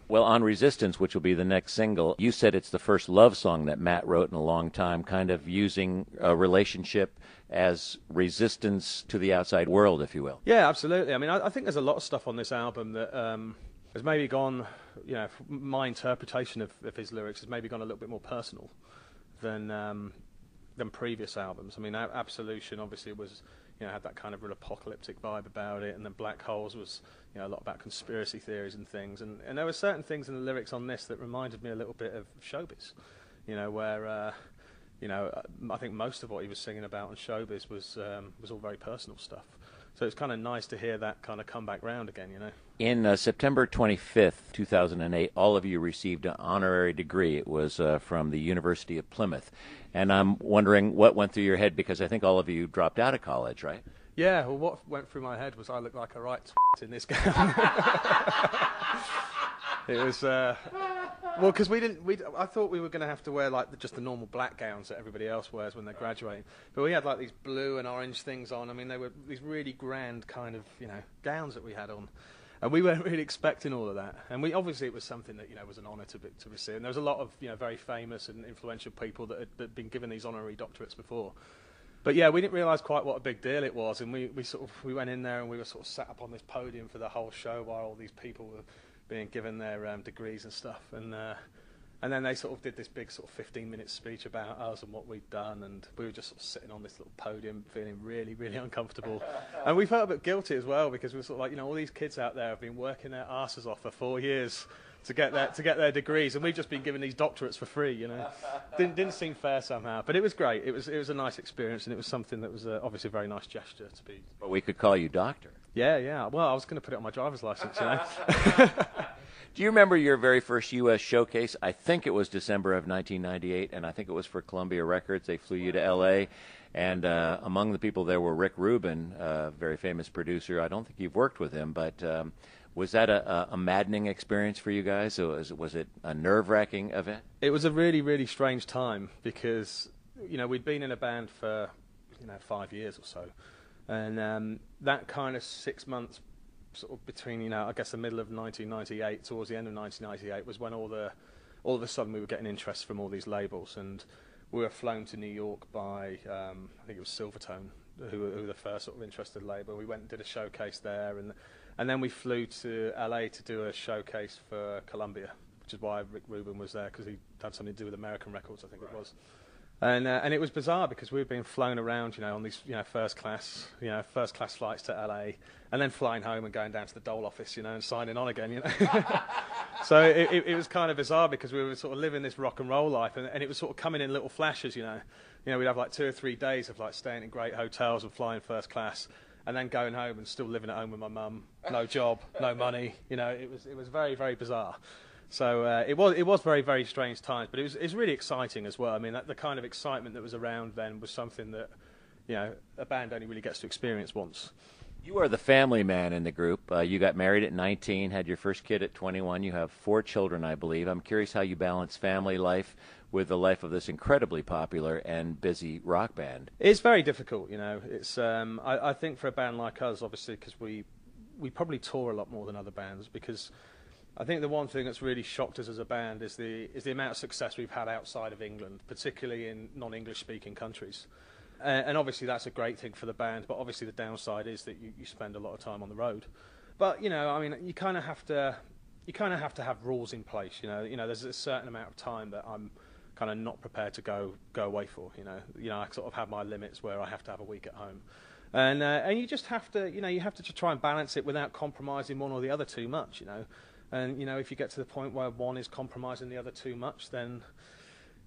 Well, on Resistance, which will be the next single, you said it's the first love song that Matt wrote in a long time, kind of using a relationship as resistance to the outside world, if you will. Yeah, absolutely. I mean, I think there's a lot of stuff on this album that has maybe gone, my interpretation of his lyrics has maybe gone a little bit more personal than previous albums. I mean, Absolution obviously was, had that kind of real apocalyptic vibe about it, and then Black Holes was, a lot about conspiracy theories and things. And there were certain things in the lyrics on this that reminded me a little bit of Showbiz, where, I think most of what he was singing about on Showbiz was all very personal stuff. So it's kind of nice to hear that kind of come back round again, In September 25th, 2008, all of you received an honorary degree. It was from the University of Plymouth. And I'm wondering what went through your head, because I think all of you dropped out of college, right? Yeah, well, what went through my head was I looked like a right in this gown. It was, well, because I thought we were going to have to wear like just the normal black gowns that everybody else wears when they're graduating. But we had like these blue and orange things on. I mean, they were these really grand kind of, gowns that we had on. And we weren't really expecting all of that. And obviously it was something that, was an honour to receive. And there was a lot of, very famous and influential people that had been given these honorary doctorates before. But yeah, we didn't realise quite what a big deal it was. And we went in there and we were sort of sat up on this podium for the whole show while all these people were being given their degrees and stuff. And then they sort of did this big sort of 15-minute speech about us and what we'd done, and we were just sort of sitting on this little podium feeling really, really uncomfortable. And we felt a bit guilty as well, because we were sort of like, all these kids out there have been working their asses off for 4 years to get their degrees, and we've just been given these doctorates for free, Didn't seem fair somehow, but it was great. It was a nice experience, and it was something that was obviously a very nice gesture to be. But we could call you Doctor. Yeah. Well, I was going to put it on my driver's license, Do you remember your very first U.S. showcase? I think it was December of 1998, and I think it was for Columbia Records. They flew you to L.A., and among the people there were Rick Rubin, a very famous producer. I don't think you've worked with him, but was that a maddening experience for you guys? Or was it a nerve-wracking event? It was a really, really strange time because, we'd been in a band for, 5 years or so, and that kind of 6 months sort of between, I guess the middle of 1998 towards the end of 1998 was when all of a sudden we were getting interest from all these labels, and we were flown to New York by, I think it was Silvertone, who were the first sort of interested label. We went and did a showcase there, and then we flew to LA to do a showcase for Columbia, which is why Rick Rubin was there, because he had something to do with American Records, I think it was. And it was bizarre because we were being flown around, on these, first class flights to LA, and then flying home and going down to the Dole office, and signing on again, So it was kind of bizarre because we were sort of living this rock and roll life, and it was sort of coming in little flashes, we'd have like 2 or 3 days of like staying in great hotels and flying first class, and then going home and still living at home with my mum, no job, no money, it was very, very bizarre. So it was very, very strange times, but it was really exciting as well. I mean, the kind of excitement that was around then was something that, a band only really gets to experience once. You are the family man in the group. You got married at 19, had your first kid at 21. You have 4 children, I believe. I'm curious how you balance family life with the life of this incredibly popular and busy rock band. It's very difficult, It's I think for a band like us, obviously, because we probably tour a lot more than other bands, because I think the one thing that's really shocked us as a band is the amount of success we've had outside of England, particularly in non-English speaking countries. And obviously that's a great thing for the band, but obviously the downside is that you spend a lot of time on the road. But I mean, you kind of have to have rules in place. There's a certain amount of time that I'm kind of not prepared to go away for. I sort of have my limits where I have to have a week at home. And you just have to, you have to try and balance it without compromising one or the other too much, And, if you get to the point where one is compromising the other too much, then,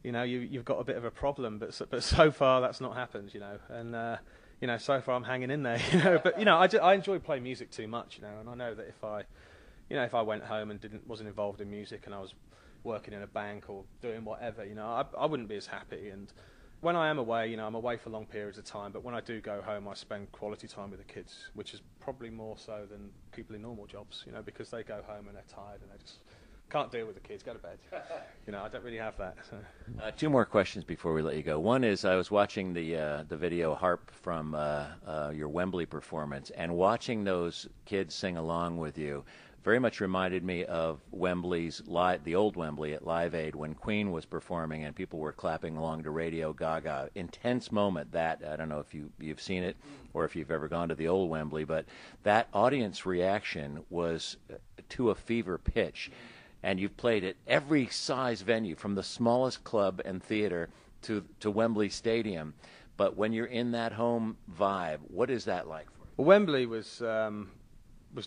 you've got a bit of a problem. But so far that's not happened, And, so far I'm hanging in there, But, I enjoy playing music too much, And I know that if I went home and wasn't involved in music and I was working in a bank or doing whatever, I wouldn't be as happy. And when I am away, I'm away for long periods of time, but when I do go home, I spend quality time with the kids, which is probably more so than people in normal jobs, because they go home and they're tired and they just can't deal with the kids, go to bed. I don't really have that. So. 2 more questions before we let you go. One is I was watching the video Harp from your Wembley performance, and watching those kids sing along with you, very much reminded me of Wembley's the old Wembley at Live Aid when Queen was performing and people were clapping along to Radio Gaga. Intense moment. That, I don't know if you've seen it or if you've ever gone to the old Wembley, but that audience reaction was to a fever pitch. And you've played at every size venue, from the smallest club and theater to Wembley Stadium. But when you're in that home vibe, what is that like for you? Well, Wembley was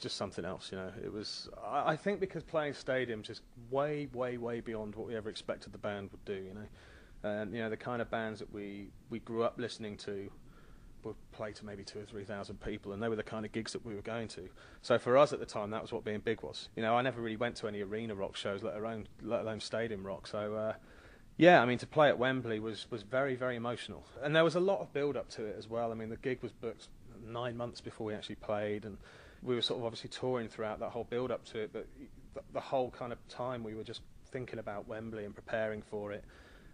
just something else, you know. It was, I think, because playing stadiums is way, way, way beyond what we ever expected the band would do, you know. And you know, the kind of bands that we grew up listening to would play to maybe 2,000 or 3,000 people, and they were the kind of gigs that we were going to. So for us at the time, that was what being big was. You know, I never really went to any arena rock shows, let alone stadium rock. So yeah, I mean, to play at Wembley was very, very emotional, and there was a lot of build up to it as well. I mean, the gig was booked 9 months before we actually played, and we were sort of obviously touring throughout that whole build up to it. But the whole kind of time we were just thinking about Wembley and preparing for it.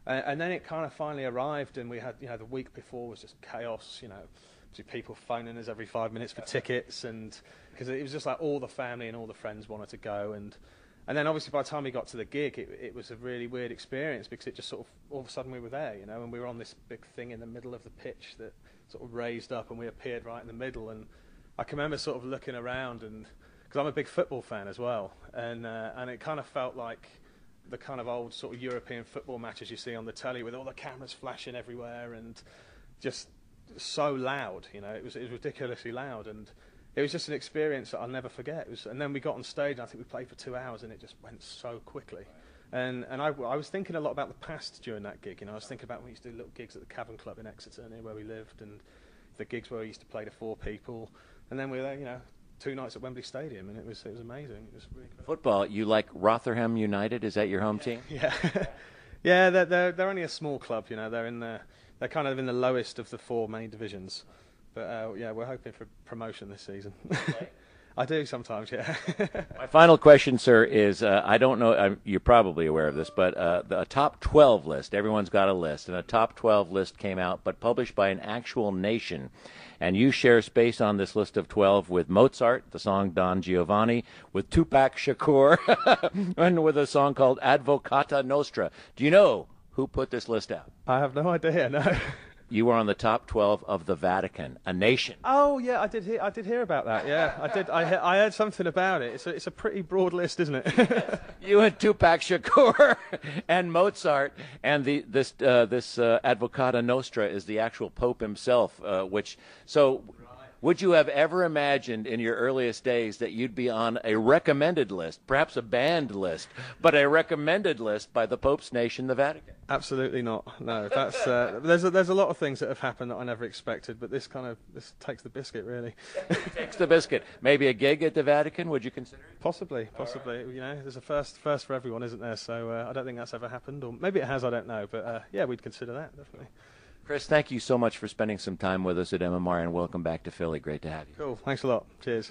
And then it kind of finally arrived, and we had, you know, the week before was just chaos, you know, people phoning us every 5 minutes for tickets, and because it was just like all the family and all the friends wanted to go, and then obviously by the time we got to the gig, it was a really weird experience, because it just sort of, all of a sudden we were there, you know, and we were on this big thing in the middle of the pitch that sort of raised up, and we appeared right in the middle, and I can remember sort of looking around, and because I'm a big football fan as well, and it kind of felt like the kind of old sort of European football matches you see on the telly with all the cameras flashing everywhere and just so loud, you know, it was ridiculously loud, and it was just an experience that I'll never forget. And then we got on stage, and I think we played for 2 hours, and it just went so quickly. And I was thinking a lot about the past during that gig, you know, I was thinking about when we used to do little gigs at the Cavern Club in Exeter, near where we lived, and the gigs where we used to play to 4 people, and then we were there, you know, 2 nights at Wembley Stadium, and it was amazing. It was really cool. Football, you like Rotherham United? Is that your home team? Yeah, yeah. They're only a small club, you know. They're kind of in the lowest of the 4 main divisions, but yeah, we're hoping for promotion this season. I do sometimes, yeah. My final question, sir, is I don't know, you're probably aware of this, but a top 12 list, everyone's got a list, and a top 12 list came out, but published by an actual nation. And you share space on this list of 12 with Mozart, the song Don Giovanni, with Tupac Shakur, and with a song called Advocata Nostra. Do you know who put this list out? I have no idea, no. You were on the top 12 of the Vatican, a nation. Oh yeah, I did hear about that. Yeah, I did. I heard something about it. It's a pretty broad list, isn't it? You and Tupac Shakur and Mozart, and this Advocata Nostra is the actual Pope himself. Would you have ever imagined in your earliest days that you'd be on a recommended list, perhaps a banned list, but a recommended list by the Pope's nation, the Vatican? Absolutely not. No, that's there's a lot of things that have happened that I never expected, but this takes the biscuit, really. Takes the biscuit. Maybe a gig at the Vatican? Would you consider it? Possibly. Right. You know, there's a first for everyone, isn't there? So I don't think that's ever happened, or maybe it has. I don't know, but yeah, we'd consider that definitely. Chris, thank you so much for spending some time with us at MMR, and welcome back to Philly. Great to have you. Cool. Thanks a lot. Cheers.